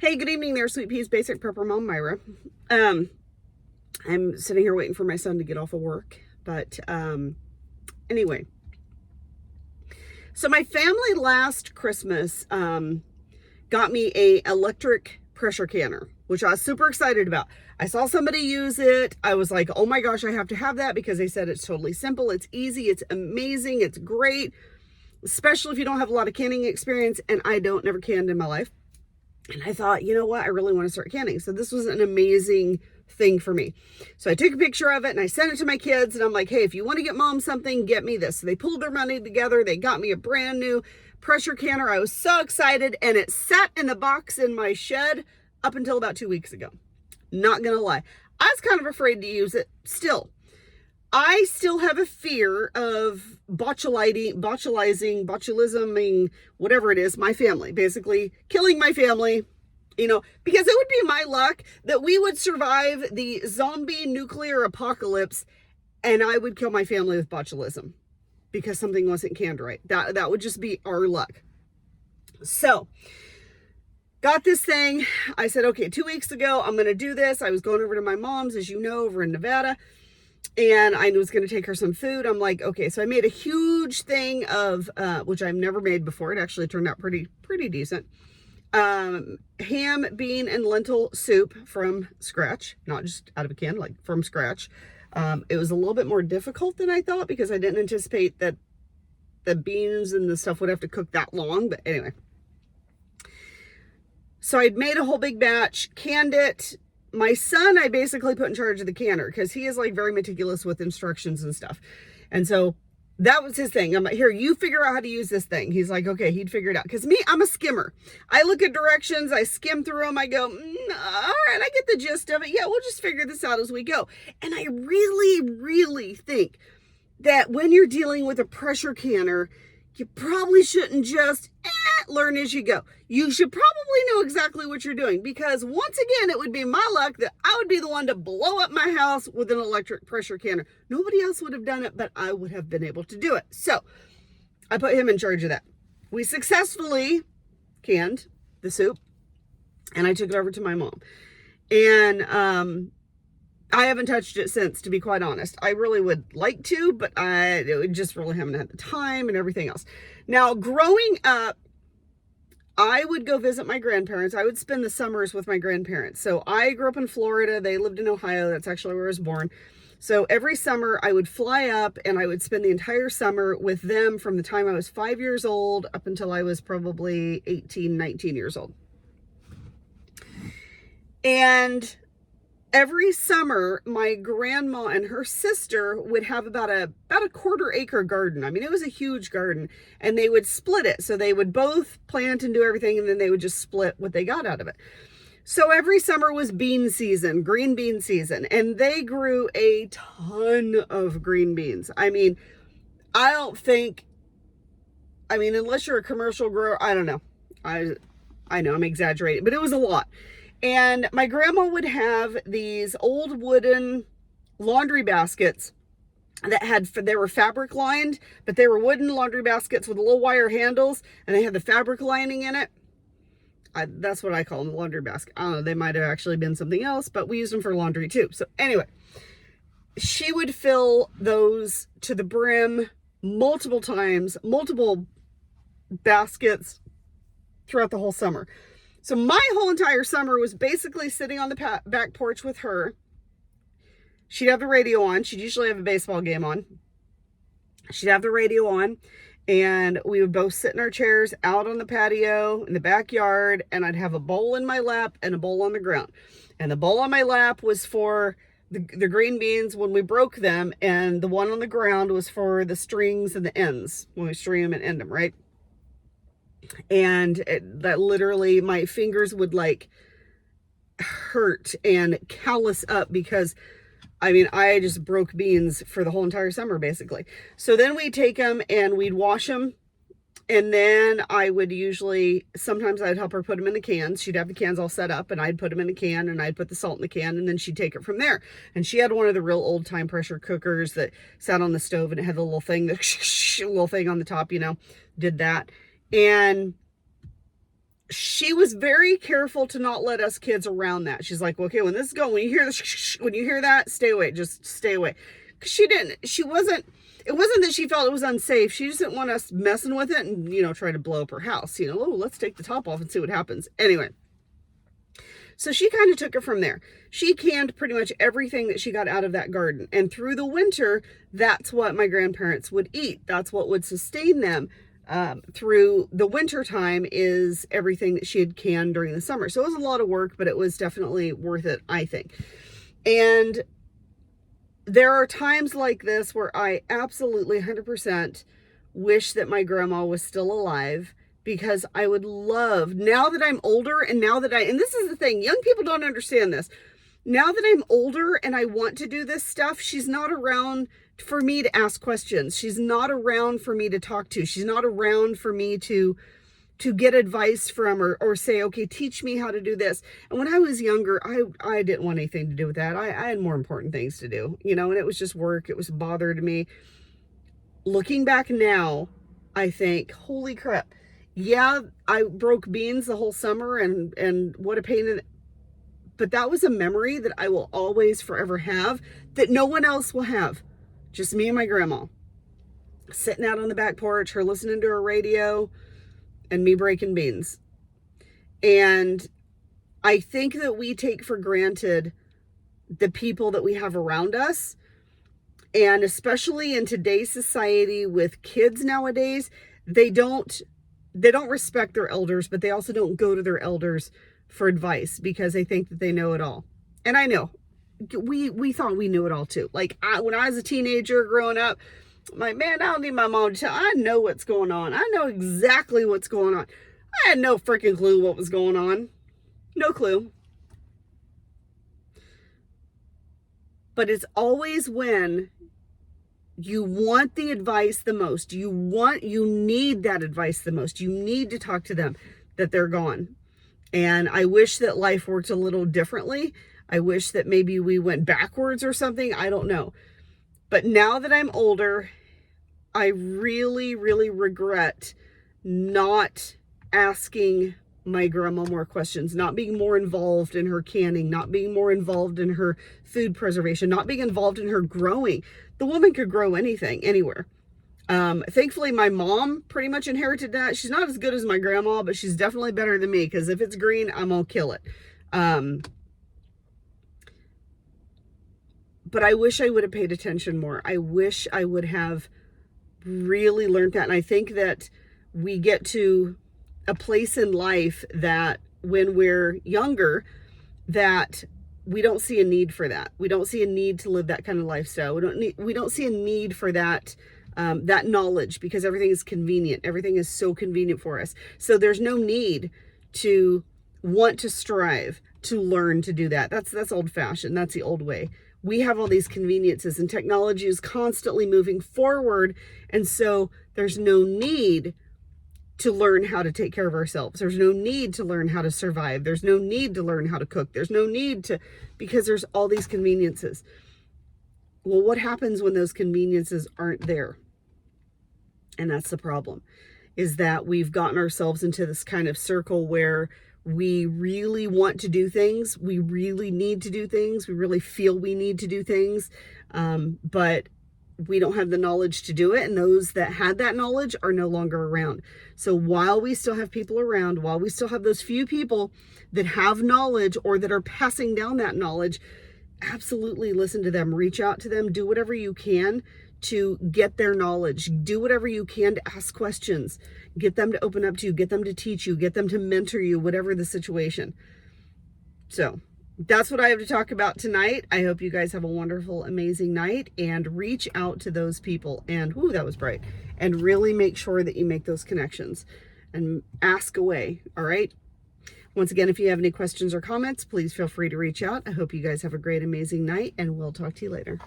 Hey, good evening there, Sweet Peas Basic Prepper Mom Myra. I'm sitting here waiting for my son to get off of work, but anyway. So my family last Christmas got me a electric pressure canner, which I was super excited about. I saw somebody use it. I was like, oh my gosh, I have to have that because they said it's totally simple, it's easy, it's amazing, it's great, especially if you don't have a lot of canning experience, and I never canned in my life. And I thought, you know what? I really want to start canning. So this was an amazing thing for me. So I took a picture of it and I sent it to my kids. And I'm like, hey, if you want to get mom something, get me this. So they pulled their money together. They got me a brand new pressure canner. I was so excited. And it sat in the box in my shed up until about 2 weeks ago. Not going to lie. I was kind of afraid to use it still. I still have a fear of botulisming, whatever it is, my family, basically killing my family, because it would be my luck that we would survive the zombie nuclear apocalypse and I would kill my family with botulism because something wasn't canned right. That would just be our luck. So, got this thing. I said, okay, 2 weeks ago, I'm going to do this. I was going over to my mom's, as you know, over in Nevada. And I was going to take her some food. I'm like, okay, so I made a huge thing of, which I've never made before. It actually turned out pretty decent. Ham, bean, and lentil soup from scratch, not just out of a can, like from scratch. It was a little bit more difficult than I thought because I didn't anticipate that the beans and the stuff would have to cook that long. But anyway, so I'd made a whole big batch, canned it. My son, I basically put in charge of the canner because he is like very meticulous with instructions and stuff. And so that was his thing. I'm like, here, you figure out how to use this thing. He's like, okay, he'd figure it out. Because me, I'm a skimmer. I look at directions, I skim through them, I go, all right, I get the gist of it. Yeah, we'll just figure this out as we go. And I really think that when you're dealing with a pressure canner, you probably shouldn't just learn as you go. You should probably know exactly what you're doing because once again, it would be my luck that I would be the one to blow up my house with an electric pressure canner. Nobody else would have done it, but I would have been able to do it. So I put him in charge of that. We successfully canned the soup and I took it over to my mom. And I haven't touched it since, to be quite honest. I really would like to, but I just really haven't had the time and everything else. Now, growing up, I would go visit my grandparents. I would spend the summers with my grandparents. So I grew up in Florida. They lived in Ohio. That's actually where I was born. So every summer I would fly up and I would spend the entire summer with them from the time I was 5 years old up until I was probably 18, 19 years old. And every summer, my grandma and her sister would have about a quarter acre garden. I mean, it was a huge garden, and they would split it. So they would both plant and do everything, and then they would just split what they got out of it. So every summer was bean season, green bean season, and they grew a ton of green beans. I mean, unless you're a commercial grower, I don't know. I know I'm exaggerating, but it was a lot. And my grandma would have these old wooden laundry baskets they were fabric lined, but they were wooden laundry baskets with little wire handles, and they had the fabric lining in it. That's what I call them, the laundry basket. I don't know, they might have actually been something else, but we used them for laundry too. So anyway, she would fill those to the brim multiple times, multiple baskets throughout the whole summer. So my whole entire summer was basically sitting on the back porch with her. She'd have the radio on. She'd usually have a baseball game on. She'd have the radio on, and we would both sit in our chairs out on the patio in the backyard, and I'd have a bowl in my lap and a bowl on the ground. And the bowl on my lap was for the green beans when we broke them, and the one on the ground was for the strings and the ends when we string them and end them, right? And that literally my fingers would like hurt and callous up because I just broke beans for the whole entire summer basically. So then we'd take them and we'd wash them, and then sometimes I'd help her put them in the cans. She'd have the cans all set up and I'd put them in a can and I'd put the salt in the can, and then she'd take it from there. And she had one of the real old time pressure cookers that sat on the stove, and it had the little thing, the little thing on the top, did that. And she was very careful to not let us kids around that. She's like, okay, when this is going, when you hear this, when you hear that, stay away, just stay away. Because it wasn't that she felt it was unsafe. She just didn't want us messing with it and, try to blow up her house. Oh, let's take the top off and see what happens. Anyway, so she kind of took it from there. She canned pretty much everything that she got out of that garden. And through the winter, that's what my grandparents would eat. That's what would sustain them through the winter time, is everything that she had canned during the summer. So it was a lot of work, but it was definitely worth it, I think. And there are times like this where I absolutely 100% wish that my grandma was still alive, because I would love, now that I'm older and and this is the thing, young people don't understand this. Now that I'm older and I want to do this stuff, she's not around for me to ask questions. She's not around for me to talk to. She's not around for me to get advice from, or say, okay, teach me how to do this. And when I was younger, I didn't want anything to do with that. I had more important things to do, and it was just work. It was a bother to me. Looking back now, I think, holy crap. Yeah, I broke beans the whole summer, and what a pain in the, but that was a memory that I will always forever have, that no one else will have. Just me and my grandma sitting out on the back porch, her listening to her radio, and me breaking beans. And I think that we take for granted the people that we have around us. And especially in today's society with kids nowadays, they don't respect their elders, but they also don't go to their elders for advice because they think that they know it all. And I know we thought we knew it all too. Like when I was a teenager growing up, I'm like, man, I don't need my mom to tell. I know what's going on. I know exactly what's going on. I had no freaking clue what was going on. No clue. But it's always when you want the advice the most, you need that advice the most, you need to talk to them, that they're gone. And I wish that life worked a little differently. I wish that maybe we went backwards or something. I don't know. But now that I'm older, I really, really regret not asking my grandma more questions, not being more involved in her canning, not being more involved in her food preservation, not being involved in her growing. The woman could grow anything, anywhere. Thankfully, my mom pretty much inherited that. She's not as good as my grandma, but she's definitely better than me, because if it's green, I'm gonna kill it. But I wish I would have paid attention more. I wish I would have really learned that. And I think that we get to a place in life that when we're younger, that we don't see a need for that. We don't see a need to live that kind of lifestyle. We don't see a need for that, that knowledge, because everything is convenient. Everything is so convenient for us. So there's no need to want to strive to learn to do that. That's old fashioned. That's the old way. We have all these conveniences, and technology is constantly moving forward. And so there's no need to learn how to take care of ourselves. There's no need to learn how to survive. There's no need to learn how to cook. There's no need to, because there's all these conveniences. Well, what happens when those conveniences aren't there? And that's the problem, is that we've gotten ourselves into this kind of circle where we really want to do things. We really need to do things. We really feel we need to do things. But we don't have the knowledge to do it. And those that had that knowledge are no longer around. So while we still have people around, while we still have those few people that have knowledge or that are passing down that knowledge, absolutely listen to them, reach out to them, do whatever you can to get their knowledge, do whatever you can to ask questions, get them to open up to you, get them to teach you, get them to mentor you, whatever the situation. So that's what I have to talk about tonight. I hope you guys have a wonderful, amazing night, and reach out to those people, and whoo, that was bright, and really make sure that you make those connections and ask away. All right. Once again, if you have any questions or comments, please feel free to reach out. I hope you guys have a great, amazing night, and we'll talk to you later.